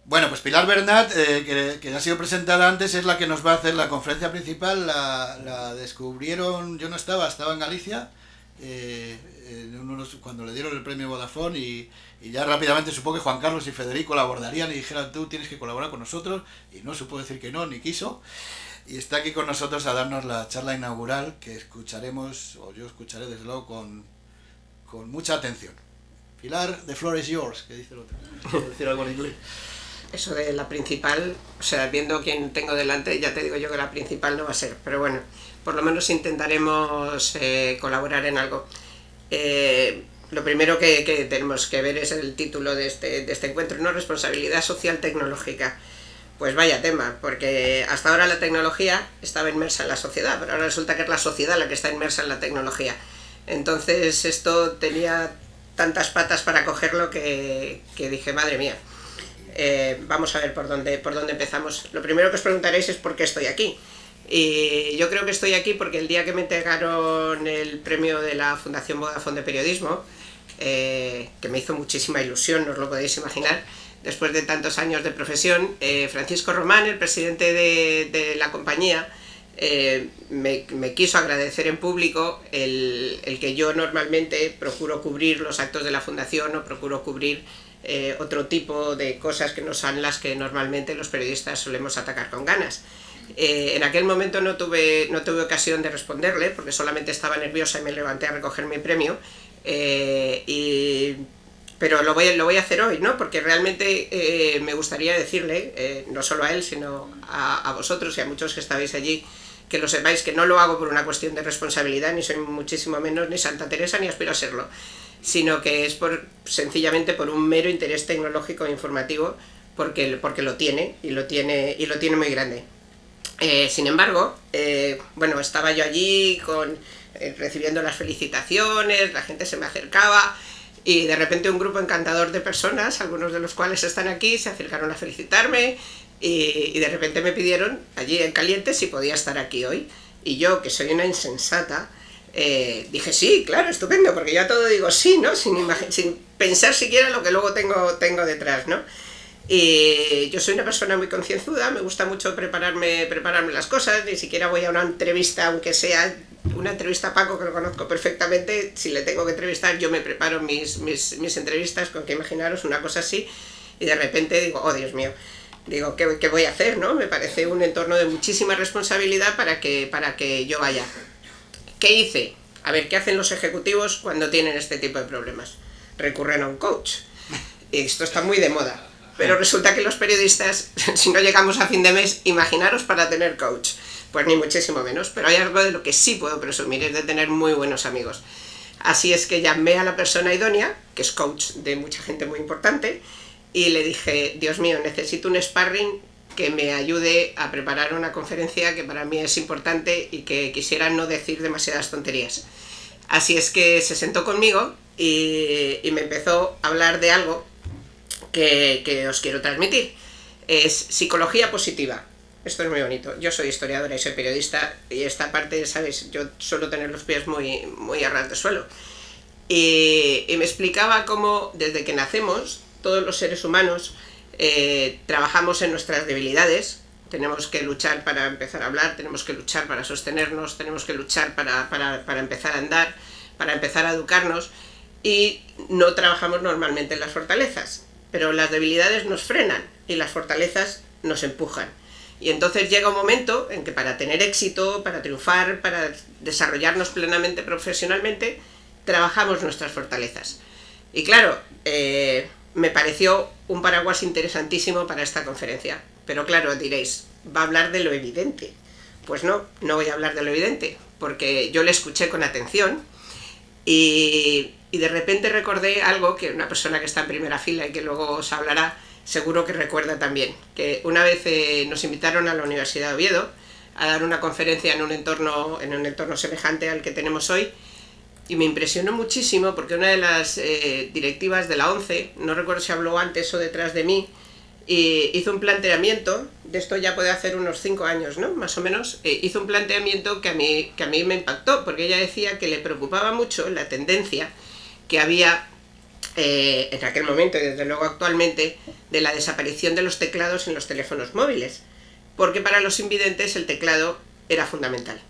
Bueno, pues Pilar Bernat, que ya ha sido presentada antes, es la que nos va a hacer la conferencia principal. La descubrieron, yo no estaba en Galicia, cuando le dieron el premio Vodafone y ya rápidamente supo que Juan Carlos y Federico la abordarían y dijeron tú tienes que colaborar con nosotros y no supo decir que no, ni quiso. Y está aquí con nosotros a darnos la charla inaugural que escucharemos, o yo escucharé desde luego con mucha atención. Pilar, the floor is yours, que dice el otro. Quiero decir algo en inglés. Eso de la principal, o sea, viendo quién tengo delante, ya te digo yo que la principal no va a ser, pero bueno, por lo menos intentaremos colaborar en algo. Lo primero que tenemos que ver es el título de este encuentro, ¿no? Responsabilidad social tecnológica. Pues vaya tema, porque hasta ahora la tecnología estaba inmersa en la sociedad, pero ahora resulta que es la sociedad la que está inmersa en la tecnología. Entonces esto tenía tantas patas para cogerlo que dije, madre mía. Vamos a ver por dónde empezamos. Lo primero que os preguntaréis es por qué estoy aquí. Y yo creo que estoy aquí porque el día que me entregaron el premio de la Fundación Vodafone de Periodismo, que me hizo muchísima ilusión, no os lo podéis imaginar, después de tantos años de profesión, Francisco Román, el presidente de la compañía, me quiso agradecer en público el que yo normalmente procuro cubrir los actos de la fundación o procuro cubrir otro tipo de cosas que no son las que normalmente los periodistas solemos atacar con ganas. En aquel momento no tuve ocasión de responderle porque solamente estaba nerviosa y me levanté a recoger mi premio, pero lo voy a hacer hoy, ¿no? Porque realmente me gustaría decirle, no solo a él, sino a vosotros y a muchos que estabais allí, que lo sepáis que no lo hago por una cuestión de responsabilidad, ni soy muchísimo menos ni Santa Teresa ni aspiro a serlo, sino que es sencillamente por un mero interés tecnológico e informativo, porque lo tiene y lo tiene muy grande. Sin embargo, bueno, estaba yo allí recibiendo las felicitaciones, la gente se me acercaba y de repente un grupo encantador de personas, algunos de los cuales están aquí, se acercaron a felicitarme y de repente me pidieron allí en caliente si podía estar aquí hoy. Y yo, que soy una insensata, dije sí, claro, estupendo, porque yo a todo digo sí, ¿no? Sin pensar siquiera lo que luego tengo detrás, ¿no? Y yo soy una persona muy concienzuda, me gusta mucho prepararme las cosas, ni siquiera voy a una entrevista, aunque sea una entrevista a Paco, que lo conozco perfectamente, si le tengo que entrevistar yo me preparo mis entrevistas, con que imaginaros una cosa así, y de repente digo, oh Dios mío, digo, ¿qué voy a hacer, no? Me parece un entorno de muchísima responsabilidad para que yo vaya. ¿Qué hice? A ver, ¿qué hacen los ejecutivos cuando tienen este tipo de problemas? Recurren a un coach. Y esto está muy de moda. Pero resulta que los periodistas, si no llegamos a fin de mes, imaginaros para tener coach. Pues ni muchísimo menos. Pero hay algo de lo que sí puedo presumir, es de tener muy buenos amigos. Así es que llamé a la persona idónea, que es coach de mucha gente muy importante, y le dije, Dios mío, necesito un sparring que me ayude a preparar una conferencia que para mí es importante y que quisiera no decir demasiadas tonterías. Así es que se sentó conmigo y me empezó a hablar de algo que os quiero transmitir. Es psicología positiva. Esto es muy bonito. Yo soy historiadora y soy periodista y esta parte, ¿sabes? Yo suelo tener los pies muy a ras de suelo. Y me explicaba cómo desde que nacemos todos los seres humanos trabajamos en nuestras debilidades. Tenemos que luchar para empezar a hablar, tenemos que luchar para sostenernos, tenemos que luchar para empezar a andar, para empezar a educarnos, y no trabajamos normalmente en las fortalezas, pero las debilidades nos frenan y las fortalezas nos empujan. Y entonces llega un momento en que para tener éxito, para triunfar, para desarrollarnos plenamente profesionalmente, trabajamos nuestras fortalezas. Y claro, me pareció un paraguas interesantísimo para esta conferencia. Pero claro, diréis, ¿va a hablar de lo evidente? Pues no voy a hablar de lo evidente, porque yo le escuché con atención y de repente recordé algo que una persona que está en primera fila y que luego os hablará, seguro que recuerda también, que una vez nos invitaron a la Universidad de Oviedo a dar una conferencia en un entorno semejante al que tenemos hoy, y me impresionó muchísimo porque una de las directivas de la ONCE, no recuerdo si habló antes o detrás de mí, hizo un planteamiento, de esto ya puede hacer unos 5 años, ¿no? Más o menos, hizo un planteamiento que a mí me impactó, porque ella decía que le preocupaba mucho la tendencia que había en aquel momento y desde luego actualmente, de la desaparición de los teclados en los teléfonos móviles, porque para los invidentes el teclado era fundamental.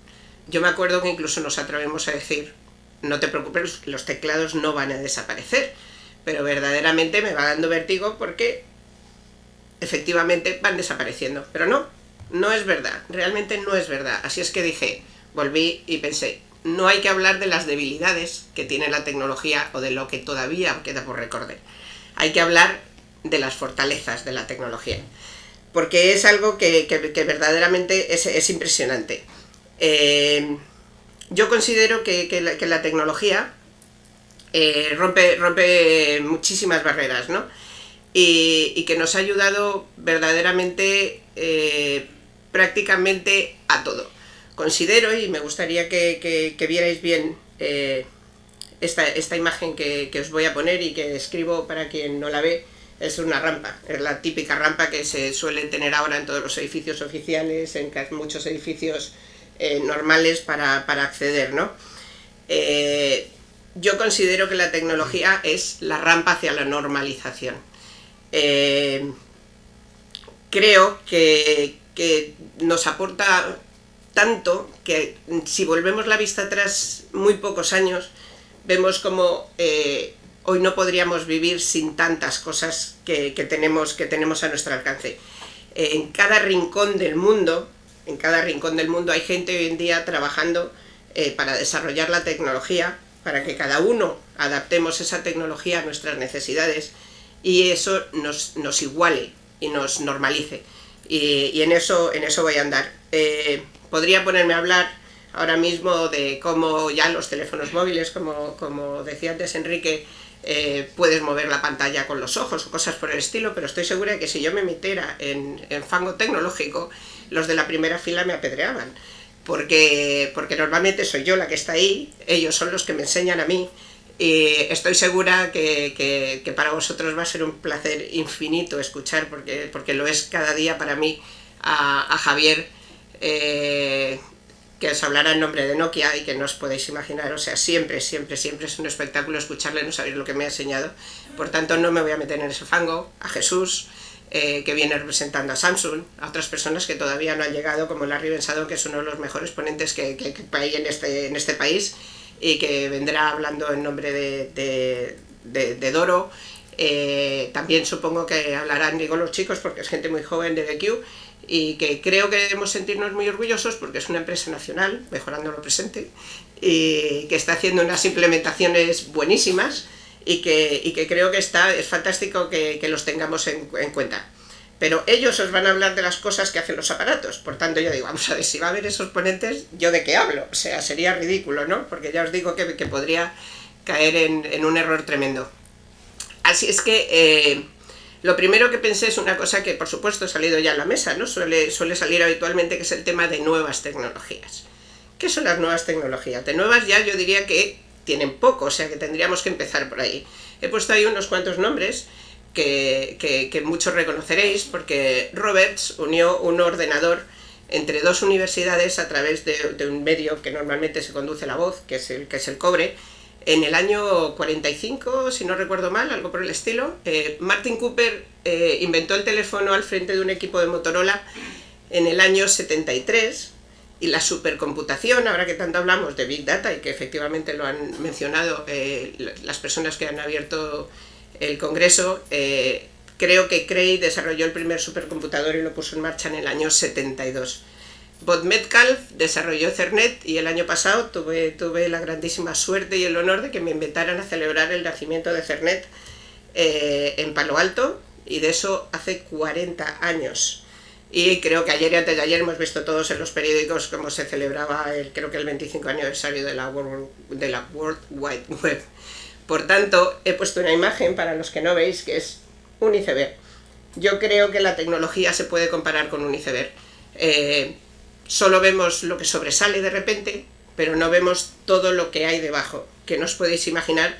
Yo me acuerdo que incluso nos atrevemos a decir, no te preocupes, los teclados no van a desaparecer, pero verdaderamente me va dando vértigo porque efectivamente van desapareciendo. Pero no, no es verdad, realmente no es verdad. Así es que dije, volví y pensé, no hay que hablar de las debilidades que tiene la tecnología o de lo que todavía queda por recorrer. Hay que hablar de las fortalezas de la tecnología, porque es algo que verdaderamente es impresionante. Yo considero que la tecnología rompe muchísimas barreras, ¿no? Y que nos ha ayudado verdaderamente prácticamente a todo. Considero, y me gustaría que vierais bien esta imagen que os voy a poner y que describo para quien no la ve, es una rampa, es la típica rampa que se suele tener ahora en todos los edificios oficiales, en muchos edificios normales para acceder, ¿no? Yo considero que la tecnología es la rampa hacia la normalización. Creo que nos aporta tanto que si volvemos la vista atrás muy pocos años, vemos como hoy no podríamos vivir sin tantas cosas que tenemos a nuestro alcance. En cada rincón del mundo hay gente hoy en día trabajando para desarrollar la tecnología, para que cada uno adaptemos esa tecnología a nuestras necesidades y eso nos iguale y nos normalice. Y en eso voy a andar. Podría ponerme a hablar ahora mismo de cómo ya los teléfonos móviles, como decía antes Enrique, puedes mover la pantalla con los ojos o cosas por el estilo, pero estoy segura de que si yo me metiera en fango tecnológico, los de la primera fila me apedreaban, porque normalmente soy yo la que está ahí, ellos son los que me enseñan a mí, y estoy segura que para vosotros va a ser un placer infinito escuchar, porque lo es cada día para mí, a Javier, que os hablará en nombre de Nokia y que no os podéis imaginar, o sea, siempre es un espectáculo escucharle, no sabéis lo que me ha enseñado. Por tanto, no me voy a meter en ese fango. A Jesús, que viene representando a Samsung, a otras personas que todavía no han llegado, como Larry Bensadón, que es uno de los mejores ponentes que hay en este país y que vendrá hablando en nombre de Doro. También supongo que hablarán, digo, los chicos, porque es gente muy joven de BQ, y que creo que debemos sentirnos muy orgullosos porque es una empresa nacional, mejorando lo presente, y que está haciendo unas implementaciones buenísimas y que creo que es fantástico que los tengamos en cuenta. Pero ellos os van a hablar de las cosas que hacen los aparatos, por tanto yo digo, vamos a ver, si va a haber esos ponentes, ¿yo de qué hablo? O sea, sería ridículo, ¿no? Porque ya os digo que podría caer en un error tremendo. Así es que lo primero que pensé es una cosa que por supuesto ha salido ya a la mesa, ¿no? Suele salir habitualmente, que es el tema de nuevas tecnologías. ¿Qué son las nuevas tecnologías? De nuevas ya yo diría que tienen poco, o sea que tendríamos que empezar por ahí. He puesto ahí unos cuantos nombres que muchos reconoceréis, porque Roberts unió un ordenador entre dos universidades a través de un medio que normalmente se conduce la voz, que es el cobre. En el año 45, si no recuerdo mal, algo por el estilo, Martin Cooper inventó el teléfono al frente de un equipo de Motorola en el año 73, y la supercomputación, ahora que tanto hablamos de Big Data y que efectivamente lo han mencionado las personas que han abierto el Congreso, creo que Cray desarrolló el primer supercomputador y lo puso en marcha en el año 72. Bob Metcalfe desarrolló Ethernet y el año pasado tuve la grandísima suerte y el honor de que me invitaran a celebrar el nacimiento de Ethernet en Palo Alto, y de eso hace 40 años. Y creo que ayer y antes de ayer hemos visto todos en los periódicos cómo se celebraba creo que el 25 aniversario de la World Wide Web. Por tanto, he puesto una imagen para los que no veis, que es un iceberg. Yo creo que la tecnología se puede comparar con un iceberg. Solo vemos lo que sobresale de repente, pero no vemos todo lo que hay debajo, que no os podéis imaginar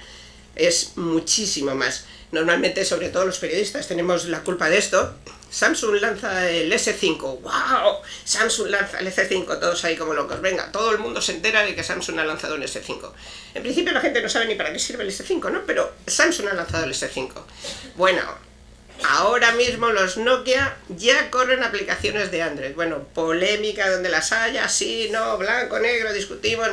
es muchísimo más. Normalmente, sobre todo los periodistas, tenemos la culpa de esto. Samsung lanza el S5, ¡wow! Samsung lanza el S5, todos ahí como locos. Venga, todo el mundo se entera de que Samsung ha lanzado un S5. En principio la gente no sabe ni para qué sirve el S5, ¿no? Pero Samsung ha lanzado el S5. Bueno, ahora mismo los Nokia ya corren aplicaciones de Android. Bueno, polémica donde las haya, sí, no, blanco, negro, discutimos,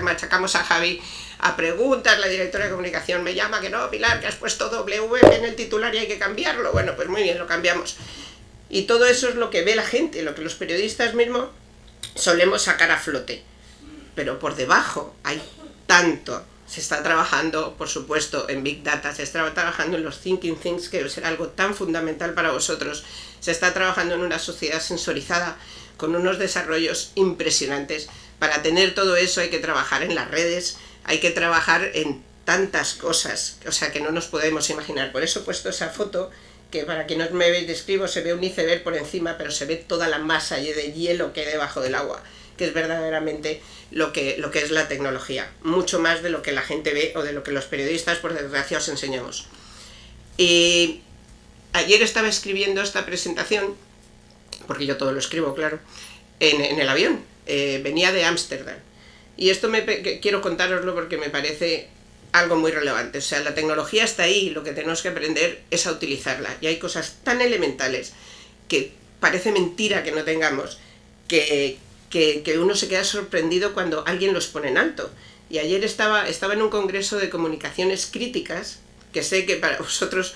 machacamos a Javi a preguntas, la directora de comunicación me llama que no, Pilar, que has puesto W en el titular y hay que cambiarlo. Bueno, pues muy bien, lo cambiamos. Y todo eso es lo que ve la gente, lo que los periodistas mismos solemos sacar a flote. Pero por debajo hay tanto. Se está trabajando, por supuesto, en Big Data, se está trabajando en los Thinking Things, que será algo tan fundamental para vosotros. Se está trabajando en una sociedad sensorizada, con unos desarrollos impresionantes. Para tener todo eso hay que trabajar en las redes, hay que trabajar en tantas cosas, o sea, que no nos podemos imaginar. Por eso he puesto esa foto, que para quien no me veis describo, se ve un iceberg por encima, pero se ve toda la masa de hielo que hay debajo del agua, que es verdaderamente lo que es la tecnología, mucho más de lo que la gente ve o de lo que los periodistas, por desgracia, os enseñamos. Y ayer estaba escribiendo esta presentación, porque yo todo lo escribo, claro, en el avión, venía de Ámsterdam. Y esto quiero contároslo porque me parece algo muy relevante. O sea, la tecnología está ahí, lo que tenemos que aprender es a utilizarla. Y hay cosas tan elementales que parece mentira que no tengamos, que uno se queda sorprendido cuando alguien los pone en alto. Y ayer estaba en un congreso de comunicaciones críticas, que sé que para vosotros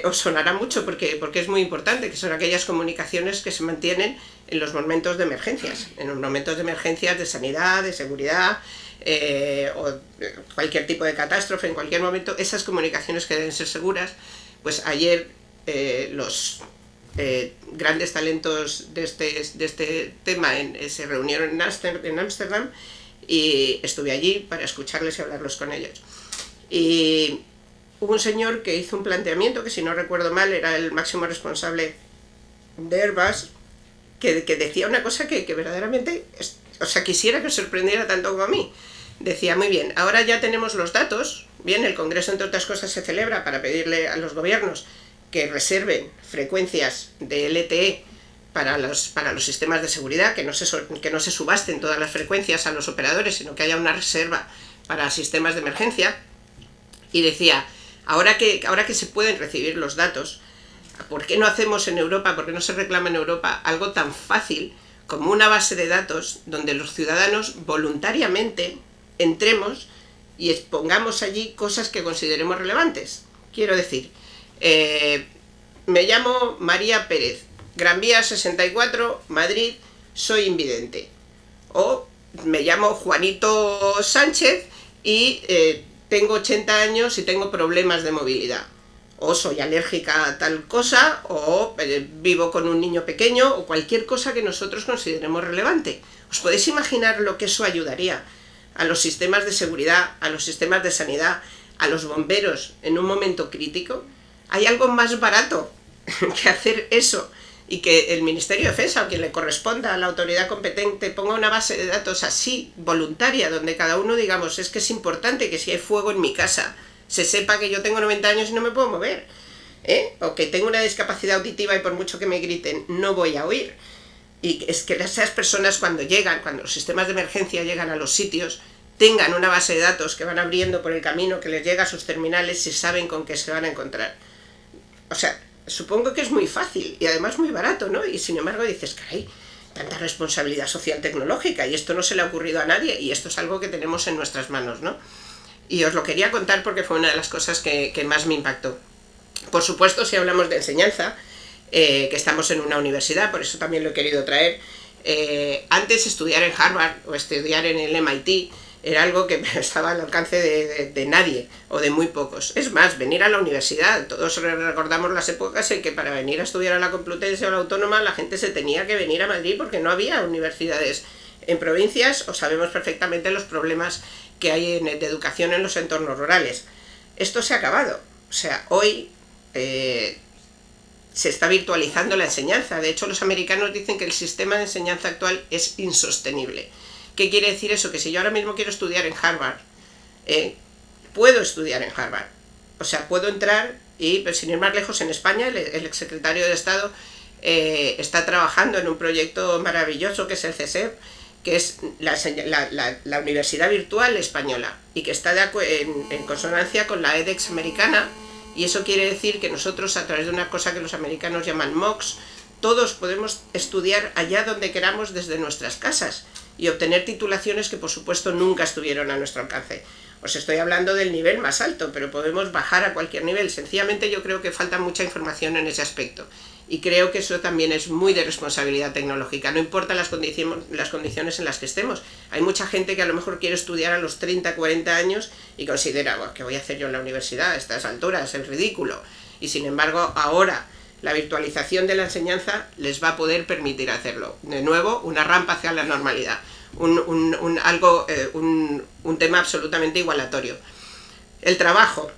os sonará mucho porque es muy importante, que son aquellas comunicaciones que se mantienen en los momentos de emergencias, en los momentos de emergencias de sanidad, de seguridad, o cualquier tipo de catástrofe, en cualquier momento, esas comunicaciones que deben ser seguras. Pues ayer los grandes talentos de este tema se reunieron en Ámsterdam y estuve allí para escucharles y hablarlos con ellos. Y hubo un señor que hizo un planteamiento que, si no recuerdo mal, era el máximo responsable de Airbus, que decía una cosa que verdaderamente, o sea, quisiera que os sorprendiera tanto como a mí. Decía, muy bien, ahora ya tenemos los datos, bien, el Congreso, entre otras cosas, se celebra para pedirle a los gobiernos que reserven frecuencias de LTE para los sistemas de seguridad, que no se subasten todas las frecuencias a los operadores, sino que haya una reserva para sistemas de emergencia. Y decía, ahora que se pueden recibir los datos, ¿por qué no hacemos en Europa, por qué no se reclama en Europa algo tan fácil como una base de datos donde los ciudadanos voluntariamente entremos y expongamos allí cosas que consideremos relevantes? Quiero decir, me llamo María Pérez, Gran Vía 64, Madrid, soy invidente. O me llamo Juanito Sánchez y tengo 80 años y tengo problemas de movilidad. O soy alérgica a tal cosa, o vivo con un niño pequeño, o cualquier cosa que nosotros consideremos relevante. ¿Os podéis imaginar lo que eso ayudaría a los sistemas de seguridad, a los sistemas de sanidad, a los bomberos en un momento crítico? ¿Hay algo más barato que hacer eso y que el Ministerio de Defensa o quien le corresponda a la autoridad competente ponga una base de datos así, voluntaria, donde cada uno digamos, es que es importante que si hay fuego en mi casa, se sepa que yo tengo 90 años y no me puedo mover, o que tengo una discapacidad auditiva y por mucho que me griten, no voy a oír? Y es que esas personas cuando los sistemas de emergencia llegan a los sitios, tengan una base de datos que van abriendo por el camino, que les llega a sus terminales y saben con qué se van a encontrar. O sea, supongo que es muy fácil y además muy barato, ¿no? Y sin embargo dices, caray, tanta responsabilidad social tecnológica y esto no se le ha ocurrido a nadie y esto es algo que tenemos en nuestras manos, ¿no? Y os lo quería contar porque fue una de las cosas que más me impactó. Por supuesto, si hablamos de enseñanza, que estamos en una universidad, por eso también lo he querido traer, antes estudiar en Harvard o estudiar en el MIT era algo que estaba al alcance de nadie o de muy pocos. Es más, venir a la universidad, todos recordamos las épocas en que para venir a estudiar a la Complutense o a la Autónoma la gente se tenía que venir a Madrid porque no había universidades en provincias, o sabemos perfectamente los problemas que hay de educación en los entornos rurales. Esto se ha acabado, o sea, hoy se está virtualizando la enseñanza. De hecho, los americanos dicen que el sistema de enseñanza actual es insostenible. ¿Qué quiere decir eso? Que si yo ahora mismo quiero estudiar en Harvard, puedo estudiar en Harvard. O sea, puedo entrar y, pues, sin ir más lejos, en España el exsecretario de Estado está trabajando en un proyecto maravilloso que es el CSEP, que es la Universidad Virtual Española, y que está en consonancia con la edX americana, y eso quiere decir que nosotros, a través de una cosa que los americanos llaman MOOCs, todos podemos estudiar allá donde queramos desde nuestras casas y obtener titulaciones que por supuesto nunca estuvieron a nuestro alcance. Os estoy hablando del nivel más alto, pero podemos bajar a cualquier nivel. Sencillamente yo creo que falta mucha información en ese aspecto. Y creo que eso también es muy de responsabilidad tecnológica. No importa las condiciones en las que estemos. Hay mucha gente que a lo mejor quiere estudiar a los 30, 40 años y considera, bueno, ¿qué voy a hacer yo en la universidad a estas alturas? Es ridículo. Y sin embargo, ahora la virtualización de la enseñanza les va a poder permitir hacerlo. De nuevo, una rampa hacia la normalidad. Un tema absolutamente igualatorio. El trabajo.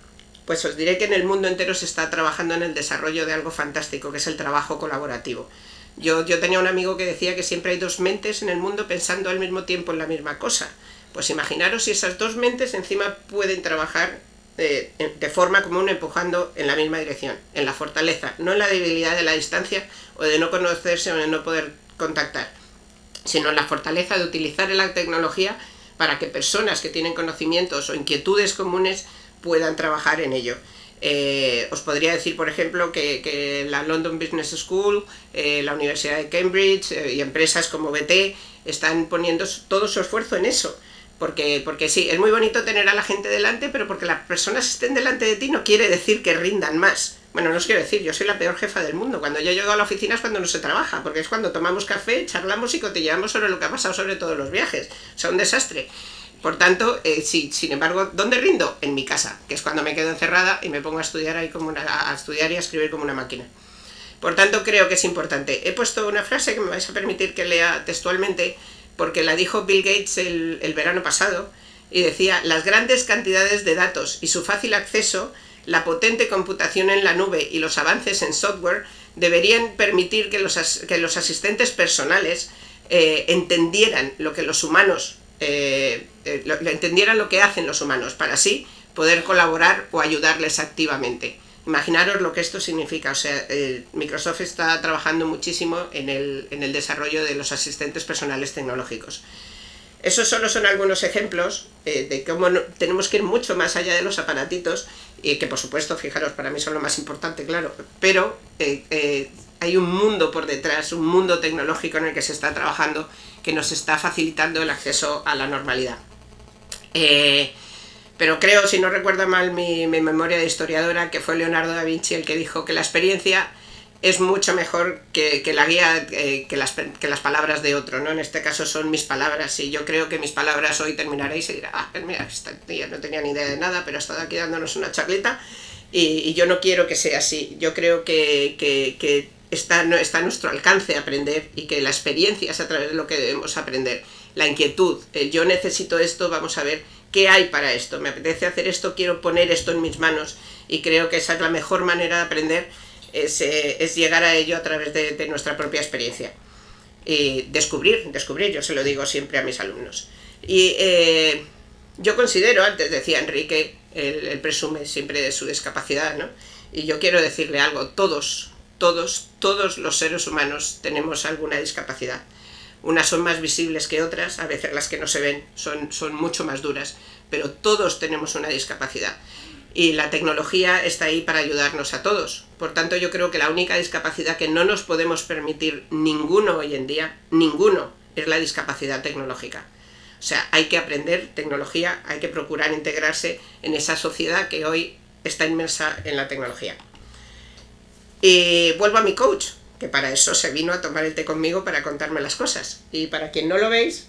Pues os diré que en el mundo entero se está trabajando en el desarrollo de algo fantástico, que es el trabajo colaborativo. Yo tenía un amigo que decía que siempre hay dos mentes en el mundo pensando al mismo tiempo en la misma cosa. Pues imaginaros si esas dos mentes encima pueden trabajar de forma común, empujando en la misma dirección, en la fortaleza, no en la debilidad de la distancia o de no conocerse o de no poder contactar, sino en la fortaleza de utilizar la tecnología para que personas que tienen conocimientos o inquietudes comunes puedan trabajar en ello. Os podría decir, por ejemplo, que la London Business School, la Universidad de Cambridge y empresas como BT están poniendo todo su esfuerzo en eso. Porque sí, es muy bonito tener a la gente delante, pero porque las personas estén delante de ti no quiere decir que rindan más. Bueno, no os quiero decir, yo soy la peor jefa del mundo. Cuando yo llego a la oficina es cuando no se trabaja, porque es cuando tomamos café, charlamos y cotilleamos sobre lo que ha pasado sobre todos los viajes. O sea, un desastre. Por tanto, sí, sin embargo, ¿dónde rindo? En mi casa, que es cuando me quedo encerrada y me pongo a estudiar ahí a estudiar y a escribir como una máquina. Por tanto, creo que es importante. He puesto una frase que me vais a permitir que lea textualmente, porque la dijo Bill Gates el verano pasado, y decía: las grandes cantidades de datos y su fácil acceso, la potente computación en la nube y los avances en software deberían permitir que los asistentes personales entendieran lo que los humanos entendieran lo que hacen los humanos, para así poder colaborar o ayudarles activamente. Imaginaros lo que esto significa. O sea, Microsoft está trabajando muchísimo en el desarrollo de los asistentes personales tecnológicos. Esos solo son algunos ejemplos de cómo tenemos que ir mucho más allá de los aparatitos, y que por supuesto, fijaros, para mí son lo más importante, claro, pero hay un mundo por detrás, un mundo tecnológico en el que se está trabajando, que nos está facilitando el acceso a la normalidad. Pero creo, si no recuerdo mal mi memoria de historiadora, que fue Leonardo da Vinci el que dijo que la experiencia es mucho mejor que la guía, que las palabras de otro, ¿no? En este caso son mis palabras, y yo creo que mis palabras hoy terminaréis y dirá: mira, esta tía no tenía ni idea de nada, pero ha estado aquí dándonos una charlita, y yo no quiero que sea así. Yo creo que está a nuestro alcance aprender, y que la experiencia es a través de lo que debemos aprender. La inquietud, yo necesito esto, vamos a ver qué hay para esto, me apetece hacer esto, quiero poner esto en mis manos, y creo que esa es la mejor manera de aprender, es llegar a ello a través de nuestra propia experiencia. Y descubrir, yo se lo digo siempre a mis alumnos. Y yo considero, antes decía Enrique, él presume siempre de su discapacidad, ¿no? Y yo quiero decirle algo: todos los seres humanos tenemos alguna discapacidad. Unas son más visibles que otras, a veces las que no se ven son mucho más duras, pero todos tenemos una discapacidad. Y la tecnología está ahí para ayudarnos a todos. Por tanto, yo creo que la única discapacidad que no nos podemos permitir ninguno hoy en día, ninguno, es la discapacidad tecnológica. O sea, hay que aprender tecnología, hay que procurar integrarse en esa sociedad que hoy está inmersa en la tecnología. Y vuelvo a mi coach, que para eso se vino a tomar el té conmigo, para contarme las cosas. Y para quien no lo veis,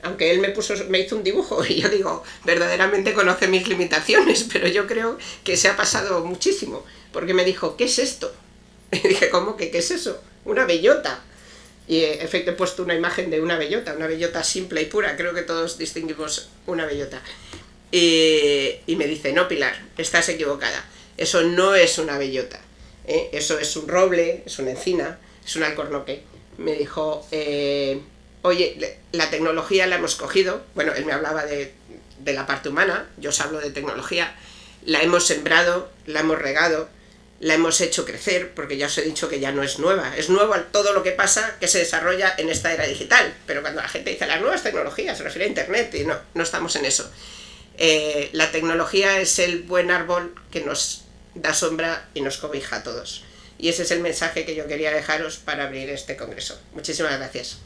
aunque él me hizo un dibujo, y yo digo, verdaderamente conoce mis limitaciones, pero yo creo que se ha pasado muchísimo, porque me dijo: ¿qué es esto? Y dije: ¿cómo que qué es eso? Una bellota. Y en efecto he puesto una imagen de una bellota simple y pura. Creo que todos distinguimos una bellota. Y me dice: no, Pilar, estás equivocada, eso no es una bellota. Eso es un roble, es una encina, es un alcornoque. Me dijo: oye, la tecnología la hemos cogido. Bueno, él me hablaba de de la parte humana, yo os hablo de tecnología, la hemos sembrado, la hemos regado, la hemos hecho crecer, porque ya os he dicho que ya no es nueva. Es nuevo todo lo que pasa que se desarrolla en esta era digital, pero cuando la gente dice las nuevas tecnologías, se refiere a Internet, y no estamos en eso. La tecnología es el buen árbol que nos da sombra y nos cobija a todos. Y ese es el mensaje que yo quería dejaros para abrir este congreso. Muchísimas gracias.